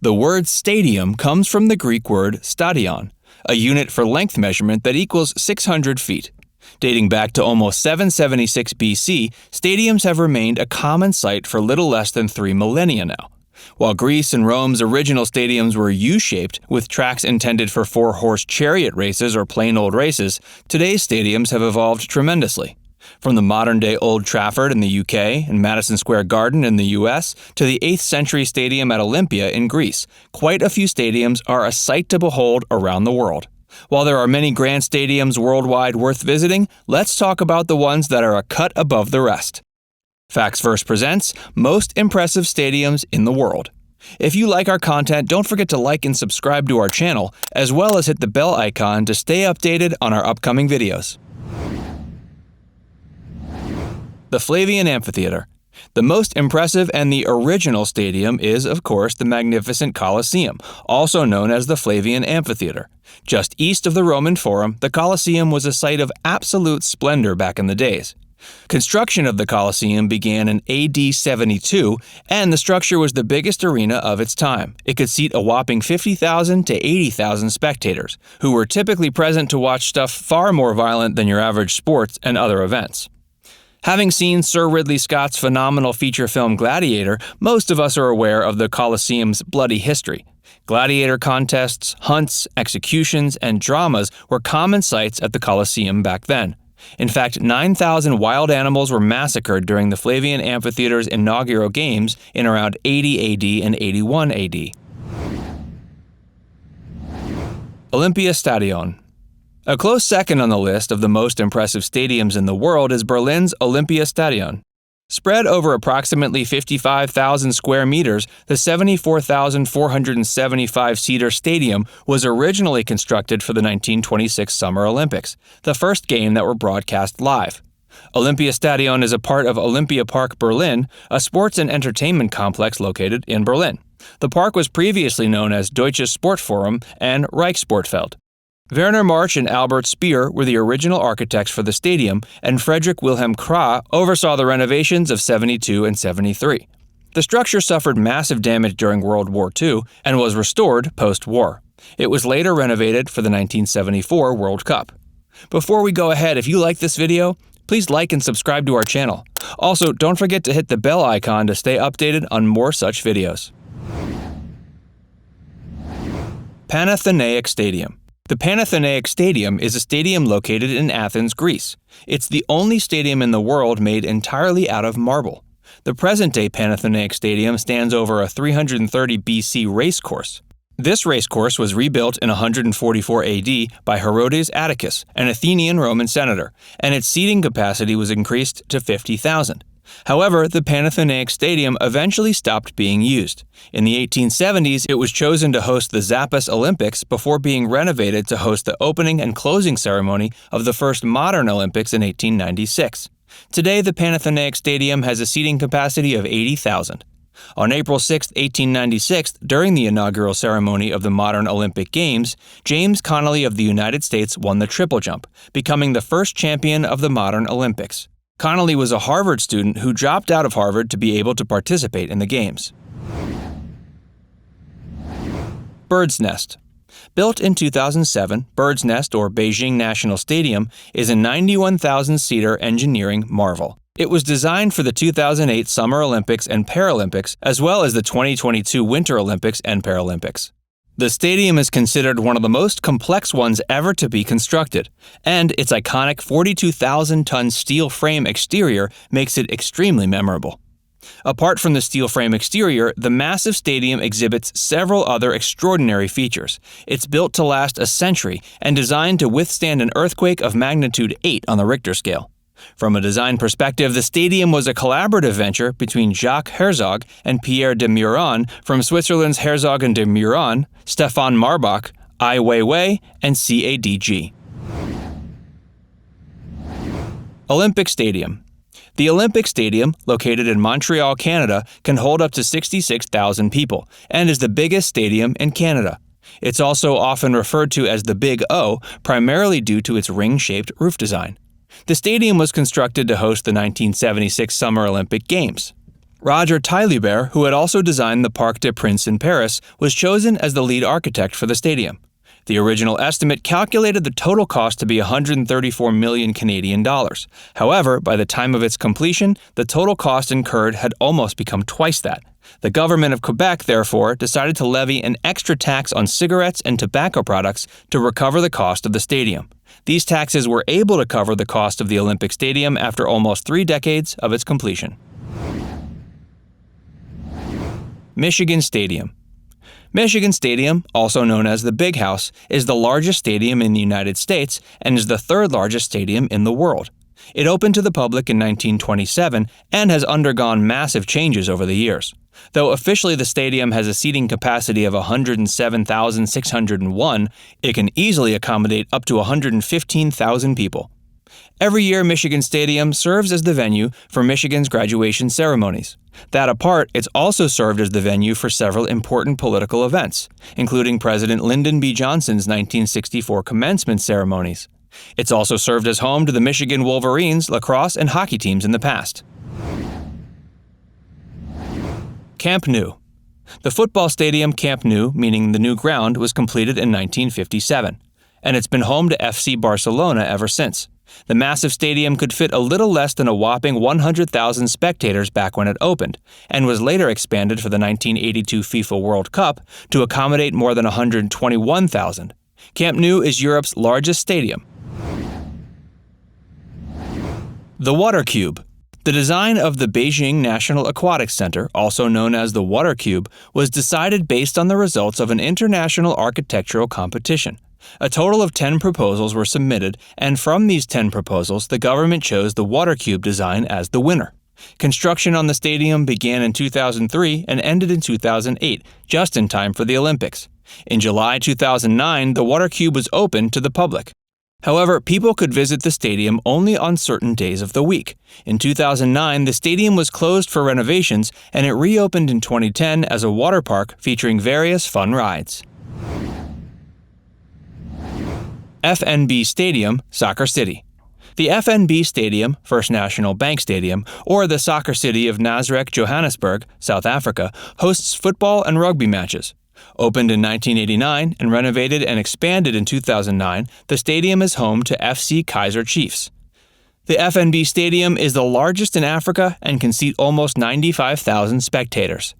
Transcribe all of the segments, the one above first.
The word stadium comes from the Greek word stadion, a unit for length measurement that equals 600 feet. Dating back to almost 776 BC, stadiums have remained a common sight for little less than 3 millennia now. While Greece and Rome's original stadiums were U-shaped, with tracks intended for 4-horse chariot races or plain old races, today's stadiums have evolved tremendously. From the modern-day Old Trafford in the UK and Madison Square Garden in the US to the 8th century stadium at Olympia in Greece, quite a few stadiums are a sight to behold around the world. While there are many grand stadiums worldwide worth visiting, let's talk about the ones that are a cut above the rest. Facts Verse presents Most Impressive Stadiums in the World. If you like our content, don't forget to like and subscribe to our channel, as well as hit the bell icon to stay updated on our upcoming videos. The FLAVIAN Amphitheatre. The most impressive and the original stadium is, of course, the magnificent Colosseum, also known as the FLAVIAN Amphitheatre. Just east of the Roman Forum, the Colosseum was a sight of absolute splendor back in the days. Construction of the Colosseum began in AD 72, and the structure was the biggest arena of its time. It could seat a whopping 50,000 to 80,000 spectators, who were typically present to watch stuff far more violent than your average sports and other events. Having seen Sir Ridley Scott's phenomenal feature film Gladiator, most of us are aware of the Colosseum's bloody history. Gladiator contests, hunts, executions, and dramas were common sights at the Colosseum back then. In fact, 9,000 wild animals were massacred during the FLAVIAN Amphitheatre's inaugural games in around 80 AD and 81 AD. Olympiastadion. A close second on the list of the most impressive stadiums in the world is Berlin's Olympiastadion. Spread over approximately 55,000 square meters, the 74,475-seater stadium was originally constructed for the 1926 Summer Olympics, the first game that were broadcast live. Olympiastadion is a part of Olympia Park Berlin, a sports and entertainment complex located in Berlin. The park was previously known as Deutsches Sportforum and Reichssportfeld. Werner March and Albert Speer were the original architects for the stadium, and Friedrich Wilhelm Krah oversaw the renovations of 72 and 73. The structure suffered massive damage during World War II and was restored post-war. It was later renovated for the 1974 World Cup. Before we go ahead, if you like this video, please like and subscribe to our channel. Also, don't forget to hit the bell icon to stay updated on more such videos. Panathenaic Stadium. The Panathenaic Stadium is a stadium located in Athens, Greece. It's the only stadium in the world made entirely out of marble. The present-day Panathenaic Stadium stands over a 330 BC racecourse. This racecourse was rebuilt in 144 AD by Herodes Atticus, an Athenian Roman senator, and its seating capacity was increased to 50,000. However, the Panathenaic Stadium eventually stopped being used. In the 1870s, it was chosen to host the Zappos Olympics before being renovated to host the opening and closing ceremony of the first modern Olympics in 1896. Today, the Panathenaic Stadium has a seating capacity of 80,000. On April 6, 1896, during the inaugural ceremony of the modern Olympic Games, James Connolly of the United States won the triple jump, becoming the first champion of the modern Olympics. Connolly was a Harvard student who dropped out of Harvard to be able to participate in the Games. Bird's Nest. Built in 2007, Bird's Nest, or Beijing National Stadium, is a 91,000-seater engineering marvel. It was designed for the 2008 Summer Olympics and Paralympics, as well as the 2022 Winter Olympics and Paralympics. The stadium is considered one of the most complex ones ever to be constructed, and its iconic 42,000-ton steel frame exterior makes it extremely memorable. Apart from the steel frame exterior, the massive stadium exhibits several other extraordinary features. It's built to last a century and designed to withstand an earthquake of magnitude 8 on the Richter scale. From a design perspective, the stadium was a collaborative venture between Jacques Herzog and Pierre de Meuron from Switzerland's Herzog and de Meuron, Stefan Marbach, Ai Weiwei, and CADG. Olympic Stadium. The Olympic Stadium, located in Montreal, Canada, can hold up to 66,000 people and is the biggest stadium in Canada. It's also often referred to as the Big O, primarily due to its ring-shaped roof design. The stadium was constructed to host the 1976 Summer Olympic Games. Roger Taillibert, who had also designed the Parc des Princes in Paris, was chosen as the lead architect for the stadium. The original estimate calculated the total cost to be 134 million Canadian dollars. However, by the time of its completion, the total cost incurred had almost become twice that. The government of Quebec, therefore, decided to levy an extra tax on cigarettes and tobacco products to recover the cost of the stadium. These taxes were able to cover the cost of the Olympic Stadium after almost 3 decades of its completion. Michigan Stadium. Michigan Stadium, also known as the Big House, is the largest stadium in the United States and is the 3rd largest stadium in the world. It opened to the public in 1927 and has undergone massive changes over the years. Though officially the stadium has a seating capacity of 107,601, it can easily accommodate up to 115,000 people. Every year, Michigan Stadium serves as the venue for Michigan's graduation ceremonies. That apart, it's also served as the venue for several important political events, including President Lyndon B. Johnson's 1964 commencement ceremonies. It's also served as home to the Michigan Wolverines, lacrosse, and hockey teams in the past. Camp Nou. The football stadium Camp Nou, meaning the new ground, was completed in 1957, and it's been home to FC Barcelona ever since. The massive stadium could fit a little less than a whopping 100,000 spectators back when it opened, and was later expanded for the 1982 FIFA World Cup to accommodate more than 121,000. Camp Nou is Europe's largest stadium. The Water Cube. The design of the Beijing National Aquatic Center, also known as the Water Cube, was decided based on the results of an international architectural competition. A total of 10 proposals were submitted, and from these 10 proposals, the government chose the Water Cube design as the winner. Construction on the stadium began in 2003 and ended in 2008, just in time for the Olympics. In July 2009, the Water Cube was open to the public. However, people could visit the stadium only on certain days of the week. In 2009, the stadium was closed for renovations, and it reopened in 2010 as a water park featuring various fun rides. FNB Stadium, Soccer City. The FNB Stadium, First National Bank Stadium, or the Soccer City of Nasrec, Johannesburg, South Africa, hosts football and rugby matches. Opened in 1989 and renovated and expanded in 2009, the stadium is home to FC Kaizer Chiefs. The FNB Stadium is the largest in Africa and can seat almost 95,000 spectators.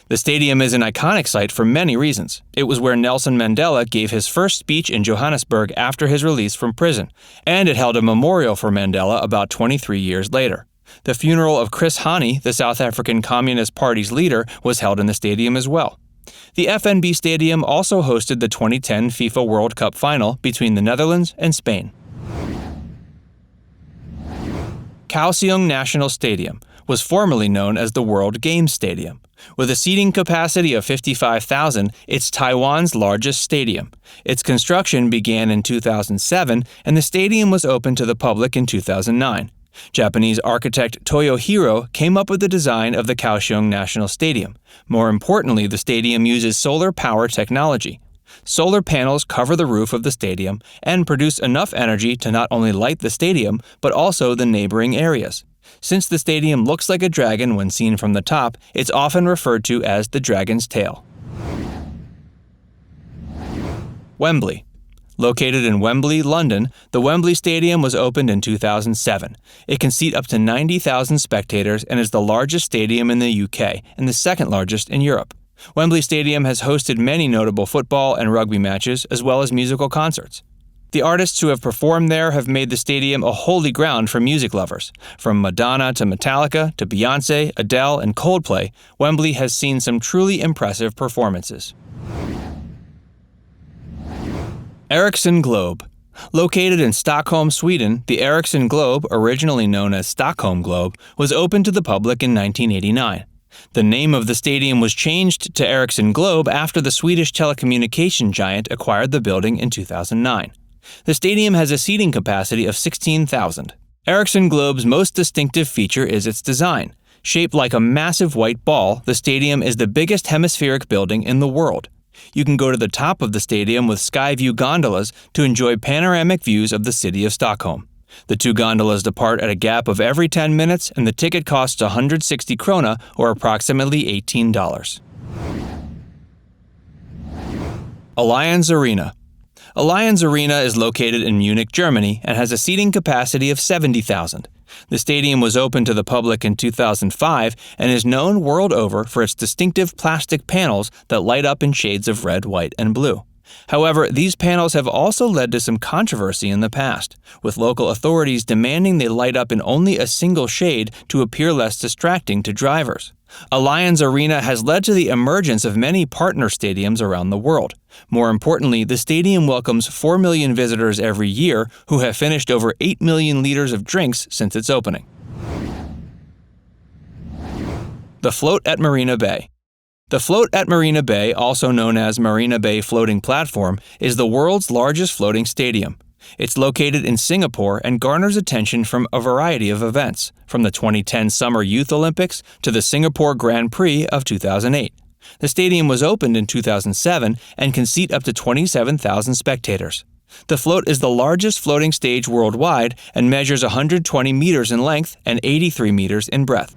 The stadium is an iconic site for many reasons. It was where Nelson Mandela gave his first speech in Johannesburg after his release from prison, and it held a memorial for Mandela about 23 years later. The funeral of Chris Hani, the South African Communist Party's leader, was held in the stadium as well. The FNB Stadium also hosted the 2010 FIFA World Cup final between the Netherlands and Spain. Kaohsiung National Stadium was formerly known as the World Games Stadium. With a seating capacity of 55,000, it's Taiwan's largest stadium. Its construction began in 2007, and the stadium was opened to the public in 2009. Japanese architect Toyohiro came up with the design of the Kaohsiung National Stadium. More importantly, the stadium uses solar power technology. Solar panels cover the roof of the stadium and produce enough energy to not only light the stadium, but also the neighboring areas. Since the stadium looks like a dragon when seen from the top, it's often referred to as the dragon's tail. Wembley. Located in Wembley, London, the Wembley Stadium was opened in 2007. It can seat up to 90,000 spectators and is the largest stadium in the UK and the second largest in Europe. Wembley Stadium has hosted many notable football and rugby matches as well as musical concerts. The artists who have performed there have made the stadium a holy ground for music lovers. From Madonna to Metallica to Beyoncé, Adele, and Coldplay, Wembley has seen some truly impressive performances. Ericsson Globe. Located in Stockholm, Sweden, the Ericsson Globe, originally known as Stockholm Globe, was opened to the public in 1989. The name of the stadium was changed to Ericsson Globe after the Swedish telecommunication giant acquired the building in 2009. The stadium has a seating capacity of 16,000. Ericsson Globe's most distinctive feature is its design. Shaped like a massive white ball, the stadium is the biggest hemispheric building in the world. You can go to the top of the stadium with sky view gondolas to enjoy panoramic views of the city of Stockholm. The two gondolas depart at a gap of every 10 minutes, and the ticket costs 160 krona, or approximately $18. ALLIANZ Arena. ALLIANZ Arena is located in Munich, Germany, and has a seating capacity of 70,000. The stadium was opened to the public in 2005 and is known world over for its distinctive plastic panels that light up in shades of red, white, and blue. However, these panels have also led to some controversy in the past, with local authorities demanding they light up in only a single shade to appear less distracting to drivers. ALLIANZ Arena has led to the emergence of many partner stadiums around the world. More importantly, the stadium welcomes 4 million visitors every year who have finished over 8 million liters of drinks since its opening. The float at Marina Bay. The float at Marina Bay, also known as Marina Bay Floating Platform, is the world's largest floating stadium. It's located in Singapore and garners attention from a variety of events, from the 2010 Summer Youth Olympics to the Singapore Grand Prix of 2008. The stadium was opened in 2007 and can seat up to 27,000 spectators. The float is the largest floating stage worldwide and measures 120 meters in length and 83 meters in breadth.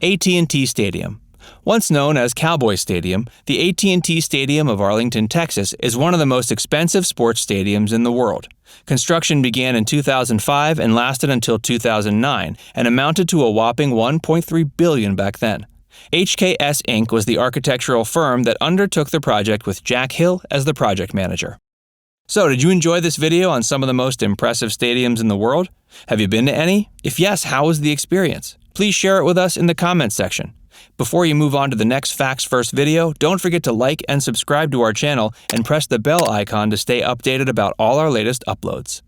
AT&T Stadium. Once known as Cowboy Stadium, the AT&T Stadium of Arlington, Texas is one of the most expensive sports stadiums in the world. Construction began in 2005 and lasted until 2009 and amounted to a whopping $1.3 billion back then. HKS Inc. was the architectural firm that undertook the project with Jack Hill as the project manager. So, did you enjoy this video on some of the most impressive stadiums in the world? Have you been to any? If yes, how was the experience? Please share it with us in the comments section. Before you move on to the next Facts First video, don't forget to like and subscribe to our channel and press the bell icon to stay updated about all our latest uploads.